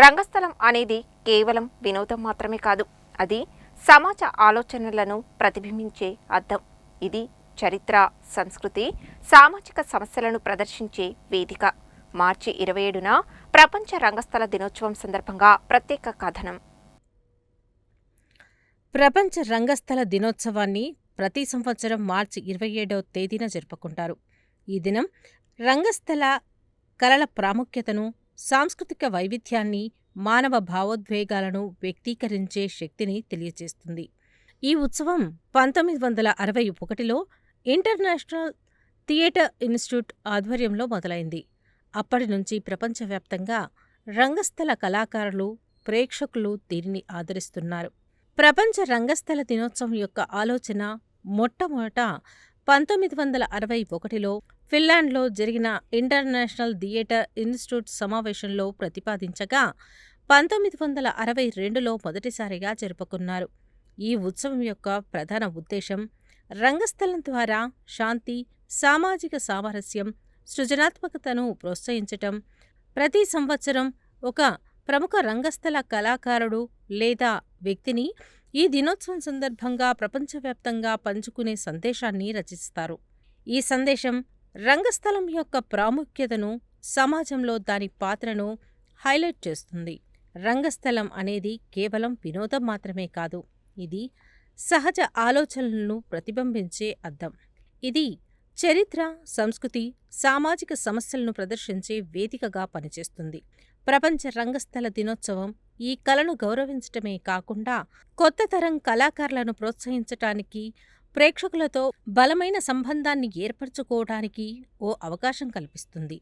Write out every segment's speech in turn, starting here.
రంగస్థలం అనేది కేవలం వినోదం మాత్రమే కాదు, అది సమాజ ఆలోచనలను ప్రతిబింబించే అద్దం. ఇది చరిత్ర, సంస్కృతి, సామాజిక సమస్యలను ప్రదర్శించే వేదిక. మార్చి 27న ప్రపంచ రంగస్థల దినోత్సవం సందర్భంగా ప్రత్యేక కథనం. ప్రపంచ రంగస్థల దినోత్సవాన్ని ప్రతి సంవత్సరం మార్చి 27వ తేదీన జరుపుకుంటారు. ఈ దినం రంగస్థల కళల ప్రాముఖ్యతను, సాంస్కృతిక వైవిధ్యాన్ని, మానవ భావోద్వేగాలను వ్యక్తీకరించే శక్తిని తెలియజేస్తుంది. ఈ ఉత్సవం 1961లో ఇంటర్నేషనల్ థియేటర్ ఇన్స్టిట్యూట్ ఆధ్వర్యంలో మొదలైంది. అప్పటి నుంచి ప్రపంచవ్యాప్తంగా రంగస్థల కళాకారులు, ప్రేక్షకులు దీనిని ఆదరిస్తున్నారు. ప్రపంచ రంగస్థల దినోత్సవం యొక్క ఆలోచన మొట్టమొదట 1961లో ఫిన్లాండ్లో జరిగిన ఇంటర్నేషనల్ థియేటర్ ఇన్స్టిట్యూట్ సమావేశంలో ప్రతిపాదించగా 1962లో మొదటిసారిగా జరుపుకున్నారు. ఈ ఉత్సవం యొక్క ప్రధాన ఉద్దేశం రంగస్థలం ద్వారా శాంతి, సామాజిక సామరస్యం, సృజనాత్మకతను ప్రోత్సహించటం. ప్రతి సంవత్సరం ఒక ప్రముఖ రంగస్థల కళాకారుడు లేదా వ్యక్తిని ఈ దినోత్సవం సందర్భంగా ప్రపంచవ్యాప్తంగా పంచుకునే సందేశాన్ని రచిస్తారు. ఈ సందేశం రంగస్థలం యొక్క ప్రాముఖ్యతను, సమాజంలో దాని పాత్రను హైలైట్ చేస్తుంది. రంగస్థలం అనేది కేవలం వినోదం మాత్రమే కాదు, ఇది సహజ ఆలోచనలను ప్రతిబింబించే అద్దం. ఇది చరిత్ర, సంస్కృతి, సామాజిక సమస్యలను ప్రదర్శించే వేదికగా పనిచేస్తుంది. ప్రపంచ రంగస్థల దినోత్సవం ఈ కళను గౌరవించటమే కాకుండా కొత్త తరం కళాకారులను ప్రోత్సహించటానికి, ప్రేక్షకులతో బలమైన సంబంధాన్ని ఏర్పరచుకోవడానికి ఓ అవకాశం కల్పిస్తుంది.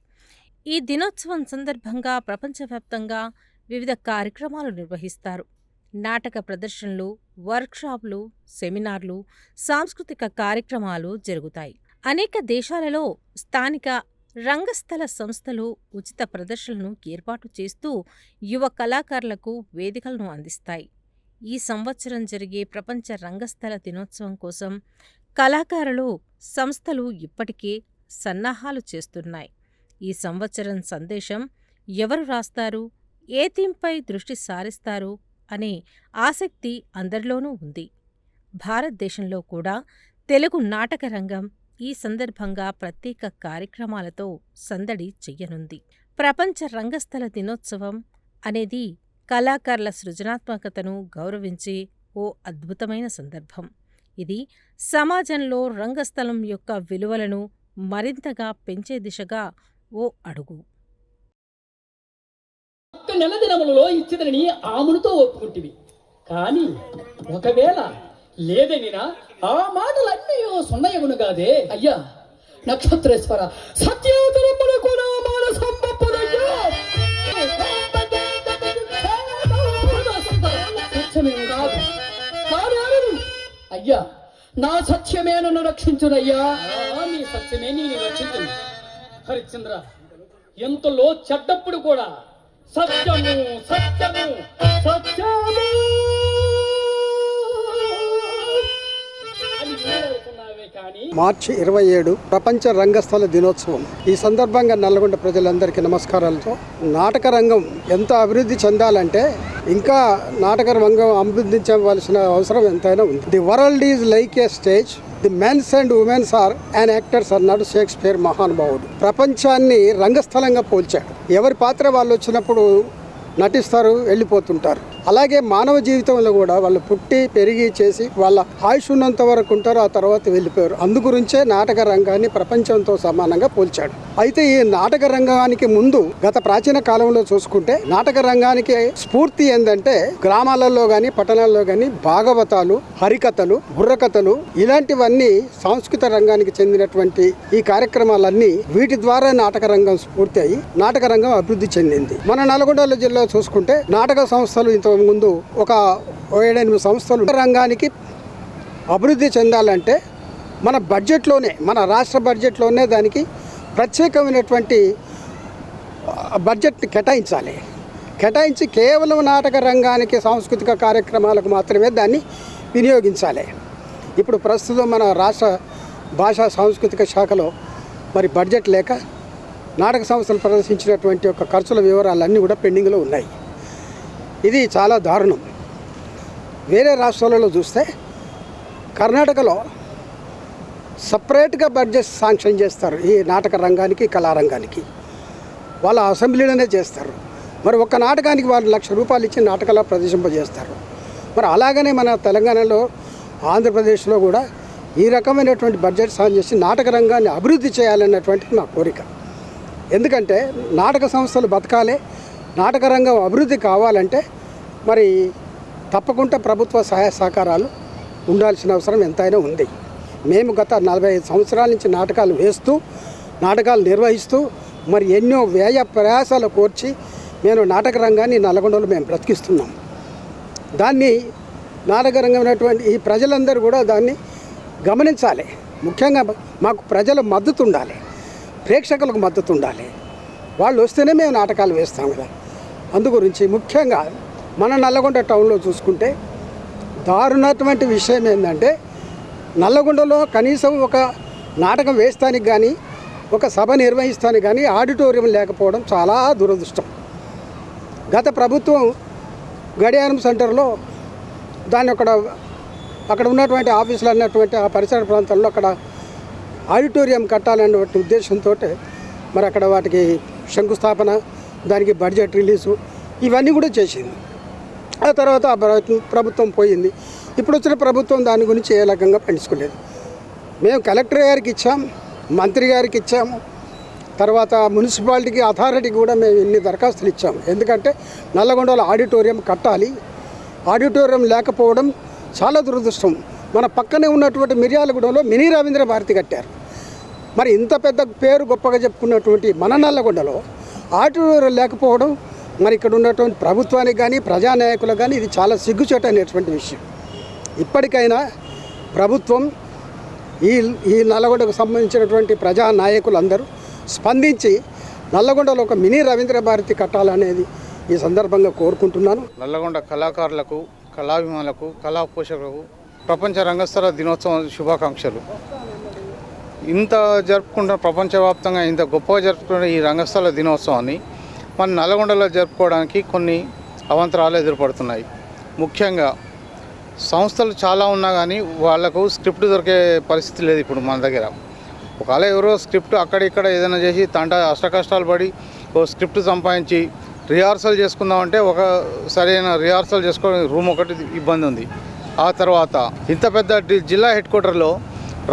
ఈ దినోత్సవం సందర్భంగా ప్రపంచవ్యాప్తంగా వివిధ కార్యక్రమాలు నిర్వహిస్తారు. నాటక ప్రదర్శనలు, వర్క్షాపులు, సెమినార్లు, సాంస్కృతిక కార్యక్రమాలు జరుగుతాయి. అనేక దేశాలలో స్థానిక రంగస్థల సంస్థలు ఉచిత ప్రదర్శనలను ఏర్పాటు చేస్తూ యువ కళాకారులకు వేదికలను అందిస్తాయి. ఈ సంవత్సరం జరిగే ప్రపంచ రంగస్థల దినోత్సవం కోసం కళాకారులు, సంస్థలు ఇప్పటికే సన్నాహాలు చేస్తున్నాయి. ఈ సంవత్సరం సందేశం ఎవరు రాస్తారు, ఏ థీమ్పై దృష్టి సారిస్తారు అనే ఆసక్తి అందరిలోనూ ఉంది. భారతదేశంలో కూడా తెలుగు నాటక రంగం ఈ సందర్భంగా ప్రత్యేక కార్యక్రమాలతో సందడి చెయ్యనుంది. ప్రపంచ రంగస్థల దినోత్సవం అనేది కళాకారుల సృజనాత్మకతను గౌరవించే ఓ అద్భుతమైన సందర్భం. ఇది సమాజంలో రంగస్థలం యొక్క విలువలను మరింతగా పెంచే దిశగా ఓ అడుగు. నెల దినములలో ఇచ్చిదని ఆమునుతో ఒప్పుకుంటివి, కాని ఒకవేళ లేదనినా ఆ మాటలన్నీ సున్నయగును కాదే. అయ్యా నక్షత్రేశ్వర, సత్యోత్తరములు కూడా సత్యమేను కాదు. అయ్యా నా సత్యమే నన్ను రక్షించునయ్యా. నీ సత్యమే నేను రక్షించు. హరిశ్చంద్ర, ఎంతలో చెడ్డప్పుడు కూడా సత్యము సత్యము సత్యము మార్చి 27 ప్రపంచ రంగస్థల దినోత్సవం. ఈ సందర్భంగా నల్గొండ ప్రజలందరికీ నమస్కారాలతో, నాటక రంగం ఎంత అభివృద్ధి చెందాలంటే ఇంకా నాటక రంగం అభివృద్ధించవలసిన అవసరం ఎంతైనా ఉంది. The world is like a stage, the mens and womens are and actors అన్నాడు షేక్స్పియర్ మహానుభావుడు. ప్రపంచాన్ని రంగస్థలంగా పోల్చాడు. ఎవరి పాత్ర వాళ్ళు వచ్చినప్పుడు నటిస్తారు, వెళ్ళిపోతుంటారు. అలాగే మానవ జీవితంలో కూడా వాళ్ళు పుట్టి పెరిగి చేసి వాళ్ళ ఆయుష్ ఉన్నంత వరకు ఉంటారు, ఆ తర్వాత వెళ్ళిపోయారు. అందుగురించే నాటక రంగాన్ని ప్రపంచంతో సమానంగా పోల్చాడు. అయితే ఈ నాటక రంగానికి ముందు గత ప్రాచీన కాలంలో చూసుకుంటే నాటక రంగానికి స్ఫూర్తి ఏంటంటే గ్రామాలలో గాని పట్టణాల్లో గాని భాగవతాలు, హరికథలు, బుర్రకథలు ఇలాంటివన్నీ సాంస్కృతిక రంగానికి చెందినటువంటి ఈ కార్యక్రమాలన్నీ వీటి ద్వారా నాటక రంగం స్ఫూర్తి అయ్యి నాటక రంగం అభివృద్ధి చెందింది. మన నల్గొండ జిల్లా చూసుకుంటే నాటక సంస్థలు ఇంత ముందు ఒక 7-8 సంస్థలు రంగానికి అభివృద్ధి చెందాలంటే మన బడ్జెట్లోనే, మన రాష్ట్ర బడ్జెట్లోనే దానికి ప్రత్యేకమైనటువంటి బడ్జెట్ కేటాయించాలి. కేటాయించి కేవలం నాటక రంగానికి సాంస్కృతిక కార్యక్రమాలకు మాత్రమే దాన్ని వినియోగించాలి. ఇప్పుడు ప్రస్తుతం మన రాష్ట్ర భాషా సాంస్కృతిక శాఖలో మరి బడ్జెట్ లేక నాటక సంస్థలు ప్రదర్శించినటువంటి యొక్క ఖర్చుల వివరాలన్నీ కూడా పెండింగ్లో ఉన్నాయి. ఇది చాలా దారుణం. వేరే రాష్ట్రాలలో చూస్తే కర్ణాటకలో సపరేట్గా బడ్జెట్ శాంక్షన్ చేస్తారు ఈ నాటక రంగానికి, కళారంగానికి. వాళ్ళ అసెంబ్లీలోనే చేస్తారు. మరి ఒక్క నాటకానికి వాళ్ళు ₹1,00,000 ఇచ్చి నాటకాల ప్రదర్శింపజేస్తారు. మరి అలాగనే మన తెలంగాణలో, ఆంధ్రప్రదేశ్లో కూడా ఈ రకమైనటువంటి బడ్జెట్ సాంక్షన్ చేసి నాటక రంగాన్ని అభివృద్ధి చేయాలన్నటువంటిది మా కోరిక. ఎందుకంటే నాటక సంస్థలు బతకాలి, నాటక రంగం అభివృద్ధి కావాలంటే మరి తప్పకుండా ప్రభుత్వ సహాయ సహకారాలు ఉండాల్సిన అవసరం ఎంతైనా ఉంది. మేము గత 45 సంవత్సరాల నుంచి నాటకాలు వేస్తూ, నాటకాలు నిర్వహిస్తూ మరి ఎన్నో వ్యయ ప్రయాసాలు కోర్చి మేము నాటక రంగాన్ని నల్గొండలో మేము బ్రతికిస్తున్నాం. దాన్ని నాటక రంగం ఉన్నటువంటి ఈ ప్రజలందరూ కూడా దాన్ని గమనించాలి. ముఖ్యంగా మాకు ప్రజల మద్దతు ఉండాలి, ప్రేక్షకులకు మద్దతు ఉండాలి. వాళ్ళు వస్తేనే మేము నాటకాలు వేస్తాం కదా. అందుగురించి ముఖ్యంగా మన నల్లగొండ టౌన్లో చూసుకుంటే దారుణటువంటి విషయం ఏంటంటే నల్లగొండలో కనీసం ఒక నాటకం వేస్తానికి కానీ, ఒక సభ నిర్వహిస్తానికి కానీ ఆడిటోరియం లేకపోవడం చాలా దురదృష్టం. గత ప్రభుత్వం గడియారం సెంటర్లో దాన్ని అక్కడ ఉన్నటువంటి ఆఫీసులు అన్నటువంటి ఆ పరిసర ప్రాంతాల్లో అక్కడ ఆడిటోరియం కట్టాలన్నటువంటి ఉద్దేశంతో మరి అక్కడ వాటికి శంకుస్థాపన, దానికి బడ్జెట్ రిలీజు ఇవన్నీ కూడా చేసింది. ఆ తర్వాత ప్రభుత్వం పోయింది. ఇప్పుడు వచ్చిన ప్రభుత్వం దాని గురించి ఏ రకంగా పట్టించుకోలేదు. మేము కలెక్టర్ గారికి ఇచ్చాం, మంత్రి గారికి ఇచ్చాము, తర్వాత మున్సిపాలిటీకి అథారిటీకి కూడా మేము ఇన్ని దరఖాస్తులు ఇచ్చాము. ఎందుకంటే నల్లగొండలో ఆడిటోరియం కట్టాలి. ఆడిటోరియం లేకపోవడం చాలా దురదృష్టం. మన పక్కనే ఉన్నటువంటి మిర్యాలగూడలో మినీ రవీంద్ర భారతి కట్టారు. మరి ఇంత పెద్ద పేరు గొప్పగా చెప్పుకున్నటువంటి మన నల్లగొండలో ఆడిటోరియం లేకపోవడం మరి ఇక్కడ ఉన్నటువంటి ప్రభుత్వానికి కానీ, ప్రజానాయకులకు కానీ ఇది చాలా సిగ్గుచేటు అనేటువంటి విషయం. ఇప్పటికైనా ప్రభుత్వం ఈ నల్లగొండకు సంబంధించినటువంటి ప్రజానాయకులందరూ స్పందించి నల్లగొండలో ఒక మినీ రవీంద్ర భారతి కట్టాలనేది ఈ సందర్భంగా కోరుకుంటున్నాను. నల్లగొండ కళాకారులకు, కళాభిమానులకు, కళా పోషకులకు ప్రపంచ రంగస్థల దినోత్సవం శుభాకాంక్షలు. ఇంత జరుపుకుంటున్న, ప్రపంచవ్యాప్తంగా ఇంత గొప్పగా జరుపుకున్న ఈ రంగస్థల దినోత్సవాన్ని మన నల్లగొండలో జరుపుకోవడానికి కొన్ని అవాంతరాలు ఎదురుపడుతున్నాయి. ముఖ్యంగా సంస్థలు చాలా ఉన్నా కానీ వాళ్లకు స్క్రిప్ట్ దొరికే పరిస్థితి లేదు ఇప్పుడు మన దగ్గర. ఒకవేళ ఎవరో స్క్రిప్ట్ అక్కడిక్కడ ఏదైనా చేసి అష్టకష్టాలు పడి ఓ స్క్రిప్ట్ సంపాదించి రిహార్సల్ చేసుకుందామంటే ఒక సరైన రిహార్సల్ చేసుకోవడానికి రూమ్ ఒకటి ఇబ్బంది ఉంది. ఆ తర్వాత ఇంత పెద్ద జిల్లా హెడ్ క్వార్టర్లో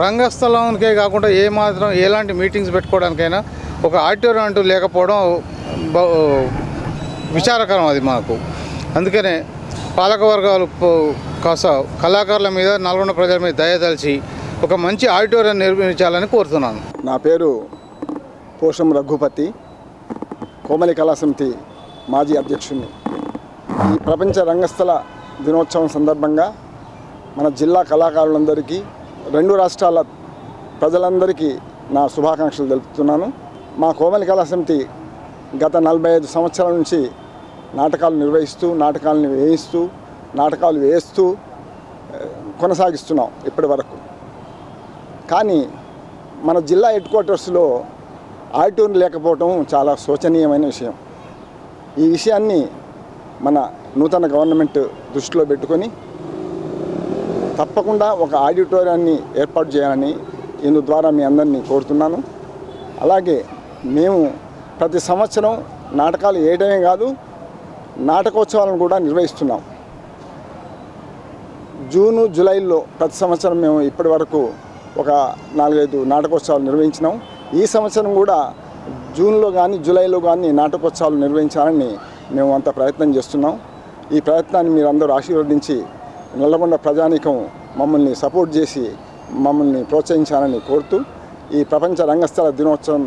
రంగస్థలానికే కాకుండా ఎలాంటి మీటింగ్స్ పెట్టుకోవడానికైనా ఒక ఆడిటోరియం అంటూ లేకపోవడం విచారకరం అది మాకు. అందుకనే పాలకవర్గాలు కాస్త కళాకారుల మీద, నల్గొండ ప్రజల మీద దయదలిచి ఒక మంచి ఆడిటోరియం నిర్మించాలని కోరుతున్నాను. నా పేరు పోషం రఘుపతి, కోమలి కళా సమితి మాజీ అధ్యక్షుడిని. ఈ ప్రపంచ రంగస్థల దినోత్సవం సందర్భంగా మన జిల్లా కళాకారులందరికీ, 2 రాష్ట్రాల ప్రజలందరికీ నా శుభాకాంక్షలు తెలుపుతున్నాను. మా కోమలి కళా సమితి గత 45 సంవత్సరాల నుంచి నాటకాలు నిర్వహిస్తూ, నాటకాలను వేయిస్తూ, నాటకాలు వేస్తూ కొనసాగిస్తున్నాం ఇప్పటి వరకు. కానీ మన జిల్లా హెడ్ క్వార్టర్స్లో ఆడిటోరియం లేకపోవడం చాలా శోచనీయమైన విషయం. ఈ విషయాన్ని మన నూతన గవర్నమెంట్ దృష్టిలో పెట్టుకొని తప్పకుండా ఒక ఆడిటోరియాన్ని ఏర్పాటు చేయాలని ఇందు ద్వారా మీ అందరినీ కోరుతున్నాను. అలాగే మేము ప్రతి సంవత్సరం నాటకాలు వేయడమే కాదు, నాటకోత్సవాలను కూడా నిర్వహిస్తున్నాం. జూను, జూలైలో ప్రతి సంవత్సరం మేము ఇప్పటి వరకు ఒక 4-5 నాటకోత్సవాలు నిర్వహించినాం. ఈ సంవత్సరం కూడా జూన్లో కానీ, జూలైలో కానీ నాటకోత్సవాలు నిర్వహించాలని మేము అంత ప్రయత్నం చేస్తున్నాం. ఈ ప్రయత్నాన్ని మీరందరూ ఆశీర్వదించి నల్లగొండ ప్రజానీకం మమ్మల్ని సపోర్ట్ చేసి మమ్మల్ని ప్రోత్సహించాలని కోరుతూ ఈ ప్రపంచ రంగస్థల దినోత్సవం